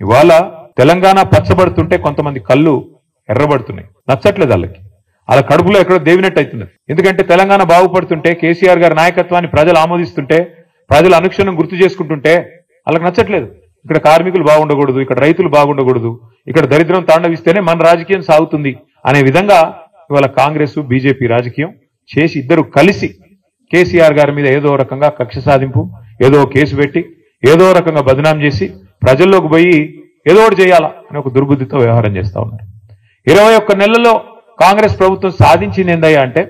ఇవాళ తెలంగాణ పచ్చబడుతుంటే కొంతమంది కళ్ళు ఎర్రబడుతున్నాయి, నచ్చట్లేదు వాళ్ళకి. వాళ్ళ కడుపులో ఎక్కడో దేవినట్టు అవుతున్నది. ఎందుకంటే తెలంగాణ బాగుపడుతుంటే, కేసీఆర్ గారి నాయకత్వాన్ని ప్రజలు ఆమోదిస్తుంటే, ప్రజలు అనుక్షణం గుర్తు చేసుకుంటుంటే వాళ్ళకి నచ్చట్లేదు. ఇక్కడ కార్మికులు బాగుండకూడదు, ఇక్కడ రైతులు బాగుండకూడదు, ఇక్కడ దరిద్రం తాండవిస్తేనే మన రాజకీయం సాగుతుంది అనే విధంగా ఇవాళ కాంగ్రెస్ బీజేపీ రాజకీయం చేసి ఇద్దరు కలిసి కేసీఆర్ గారి మీద ఏదో రకంగా కక్ష సాధింపు, ఏదో కేసు పెట్టి ఏదో రకంగా బదనాం చేసి ప్రజల్లోకి పోయి ఏదో ఒకటి చేయాలా అని ఒక దుర్బుద్ధితో వ్యవహారం చేస్తా ఉన్నారు. 21 నెలల్లో కాంగ్రెస్ ప్రభుత్వం సాధించింది ఏందయ్యా అంటే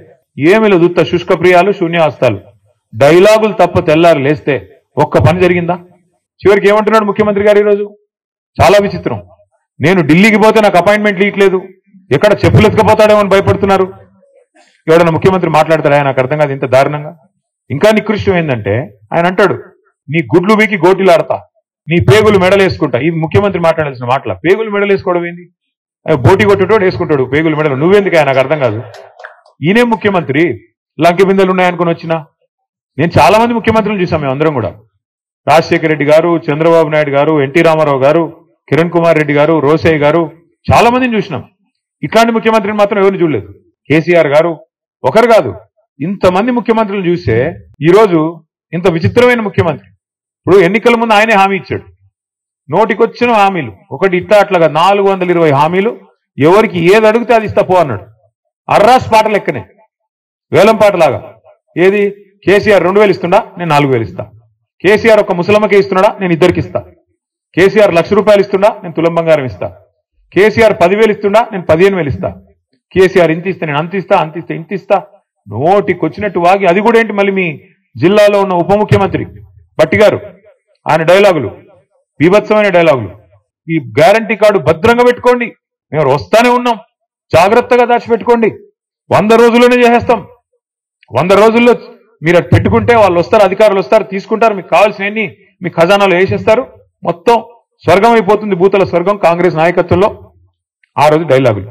ఏమి లేదు, ఉత్త శుష్క ప్రియాలు, శూన్యహస్తాలు, డైలాగులు తప్ప తెల్లారు లేస్తే ఒక్క పని జరిగిందా? చివరికి ఏమంటున్నాడు ముఖ్యమంత్రి గారు ఈరోజు? చాలా విచిత్రం. నేను ఢిల్లీకి పోతే నాకు అపాయింట్మెంట్ ఇవ్వట్లేదు, ఎక్కడ చెప్పులు ఎత్తుకపోతాడేమో అని భయపడుతున్నారు. ఎవడన్నా ముఖ్యమంత్రి మాట్లాడతాడా? నాకు అర్థం కాదు ఇంత దారుణంగా. ఇంకా నికృష్టం ఏంటంటే ఆయన అంటాడు, నీ గుడ్లు వీకి గోటిలాడతా, నీ పేగులు మెడలేసుకుంటా. ఇది ముఖ్యమంత్రి మాట్లాడాల్సిన మాటల. పేగులు మెడలేసుకోవడం ఏంది? బోటి కొట్టేటోడు వేసుకుంటాడు పేగులు మెడలు, నువ్వెందుకు? నాకు అర్థం కాదు. ఈయనే ముఖ్యమంత్రి, లంకె బిందెలు ఉన్నాయనుకుని వచ్చినా. నేను చాలా మంది ముఖ్యమంత్రులు చూసాం మేము అందరం కూడా. రాజశేఖర రెడ్డి గారు, చంద్రబాబు నాయుడు గారు, ఎన్టీ రామారావు గారు, కిరణ్ కుమార్ రెడ్డి గారు, రోసయ్య గారు, చాలా మందిని చూసినాం. ఇట్లాంటి ముఖ్యమంత్రిని మాత్రం ఎవరిని చూడలేదు. కేసీఆర్ గారు ఒకరు కాదు, ఇంతమంది ముఖ్యమంత్రులు చూస్తే ఈరోజు ఇంత విచిత్రమైన ముఖ్యమంత్రి. ఇప్పుడు ఎన్నికల ముందు ఆయనే హామీ ఇచ్చాడు, నోటికొచ్చిన హామీలు ఒకటి ఇట్లా అట్లాగా 420 హామీలు, ఎవరికి ఏది అడిగితే అది ఇస్తా పో అన్నాడు. అర్రాస్ పాట లెక్కనే, వేలం పాటలాగా. ఏది? కేసీఆర్ 2000 ఇస్తుండా, నేను 4000 ఇస్తా. కేసీఆర్ ఒక ముసలమ్మకే ఇస్తున్నాడా, నేను ఇద్దరికి ఇస్తా. కేసీఆర్ ₹1,00,000 ఇస్తుండా, నేను తులం బంగారం ఇస్తా. కేసీఆర్ 10,000 ఇస్తుండా, నేను 15,000 ఇస్తా. కేసీఆర్ ఇంత ఇస్తే నేను అంత ఇస్తా, అంత ఇస్తే ఇంత ఇస్తా. నోటికొచ్చినట్టు వాగి, అది కూడా ఏంటి మళ్ళీ మీ జిల్లాలో ఉన్న ఉప ముఖ్యమంత్రి భట్టి గారు, ఆయన డైలాగులు బీభత్సమైన డైలాగులు. ఈ గ్యారంటీ కార్డు భద్రంగా పెట్టుకోండి, మేము వస్తానే ఉన్నాం, జాగ్రత్తగా దాచిపెట్టుకోండి, 100 రోజుల్లోనే చేసేస్తాం. 100 రోజుల్లో మీరు అటు పెట్టుకుంటే వాళ్ళు వస్తారు, అధికారులు వస్తారు, తీసుకుంటారు, మీకు కావాల్సినవన్నీ మీ ఖజానాలో వేసేస్తారు, మొత్తం స్వర్గం అయిపోతుంది, భూతల స్వర్గం కాంగ్రెస్ నాయకత్వంలో. ఆ రోజు డైలాగులు.